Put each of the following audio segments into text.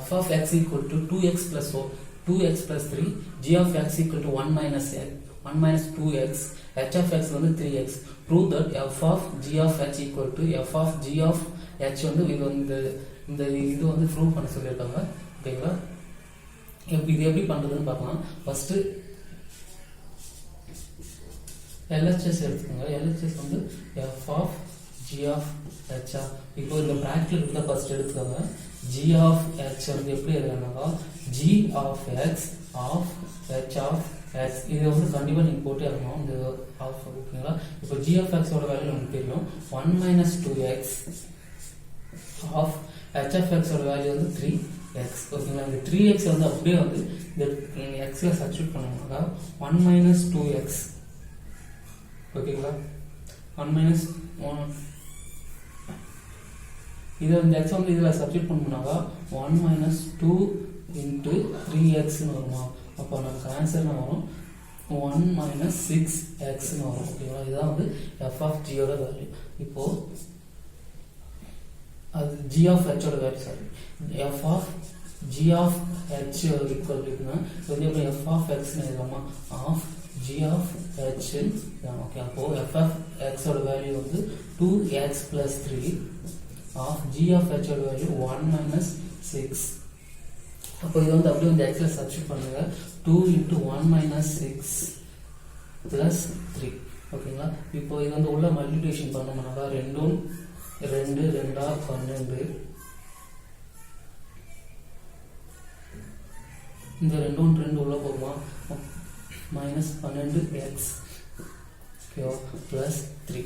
f of x equal to 2x plus 2x plus 3, g of x equal to 1 minus 2x, h of x வந்து 3x. Prove that f of g of h equal to f of g of h வந்து இது வந்து prove பண்ண சொல்லியிருக்காங்க. ஓகேங்களா, இது எப்படி பண்ணுறதுன்னு பார்க்கலாம். ஃபஸ்ட்டு LHS எடுத்துக்கோங்க. LHS வந்து f of g of h. இப்போ இந்த ப்ராக்கெட்டில் இருக்கிற ஃபஸ்ட் எடுத்துக்கோங்க. g of h வந்து எப்படி எழுதுனாக்கா g of x of h of x. இது வந்து கண்டிப்பாக நீங்கள் போட்டே இருக்கணும் இந்த ஆஃப். ஓகேங்களா, இப்போ g of x ஓட வேல்யூ நமக்கு தெரியும் 1 minus 2x of h of x ஓட வேல்யூ வந்து 3x. ஓகேங்களா, இந்த 3x வந்து அப்படியே வந்து இந்த xல சப்ஸ்டிட்யூட் பண்ணோம்னாக்கா 1 minus 2x. ஓகேங்களா, 1 minus 1 இது இந்த x வந்து இதில் சப்ஸ்டிட்யூட் பண்ணோம்னாக்கா 1 minus 2 into 3xன்னு வருமா. அப்போ நமக்கு ஆன்சர் வரும் 1 minus 6xன்னு வரும். ஓகேங்களா, இதுதான் வந்து f of g ஓட வேல்யூ. இப்போ அது g of h ஓட value. Sorry, f of g of h equal to வந்து எப்படி f of x ன்னு எழுதலாமா of g of h. Okay, அப்போ f of x ஓட வேல்யூ வந்து 2x plus 3 of g of h ஓட வேல்யூ 1 minus 6. அப்போ இது வந்து அப்படியே இந்த xல சப்ஸ்டிட்யூட் பண்ணுங்க. 2 into 1 minus 6 plus 3. ஓகேங்களா, இப்போ இது வந்து உள்ள மல்டிப்ளிகேஷன் பண்ணோம்னாக்கா 2 2 2 12. இந்த 2 2 உள்ள போகுமா minus 12x. ஓகேவா, plus 3.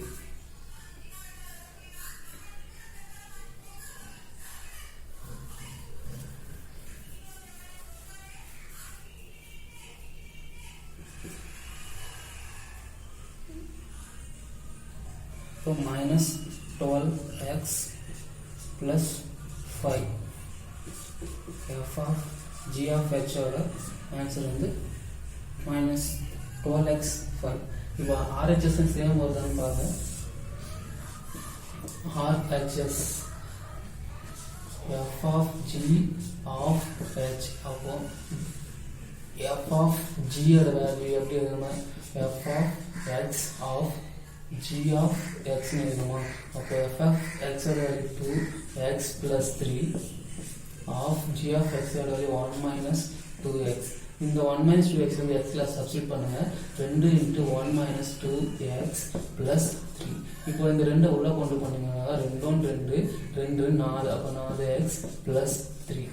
So minus 12x plus 5. f of g of h ஓட ஆன்சர் வந்து minus 12x 5. இப்போ RHS சேம் வருதான்னு பாருங்க. RHS f of g of h. அப்போ f of g ஓட வேல்யூ எப்படி எழுதணும்னா f of x of g of x ன்னு எழுதணுமா. அப்போ f of x ஓட value 2x plus 3 of g of x ஓட வேல்யூ 1 minus 2x. இந்த 1 minus 2x வந்து xல சப்ஸ்டிட்யூட் பண்ணுங்க. 2 into 1 minus 2x plus 3. இப்போ இந்த 2 உள்ள கொண்டு பண்ணீங்கன்னா 2 2 2 4. அப்போ 4x plus 3.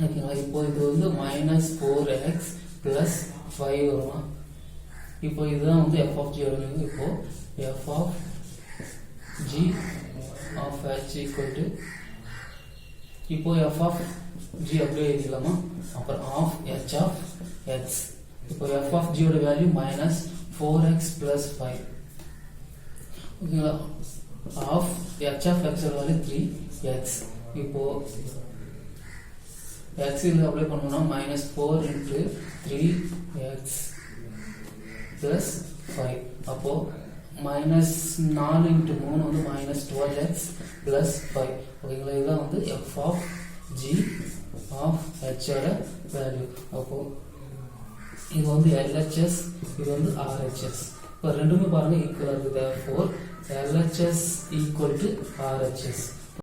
ஓகேங்களா, இப்போ இது வந்து minus 4x plus 5 வருமா. இப்போ இதுதான் வந்து f of g வருது. இப்போ f of g of h equal to இப்போ f of g அப்படியே எழுதிக்கலாமா. அப்புறம் of h of x. இப்போ f of g ஓட வேல்யூ minus 4x plus 5. ஓகேங்களா, of h of x ஓட வேல்யூ 3x. இப்போ x இதில் அப்ளை பண்ணோம்னா minus 4 into 3x plus 5. அப்போ minus 4 into 3 வந்து minus 12x plus 5. ஓகேங்களா, இதுதான் வந்து f of g of h ஓட வேல்யூ. அப்போ இது வந்து LHS, இது வந்து RHS. இப்போ ரெண்டுமே பாருங்க ஈக்குவலா இருக்கு. therefore LHS equal to RHS.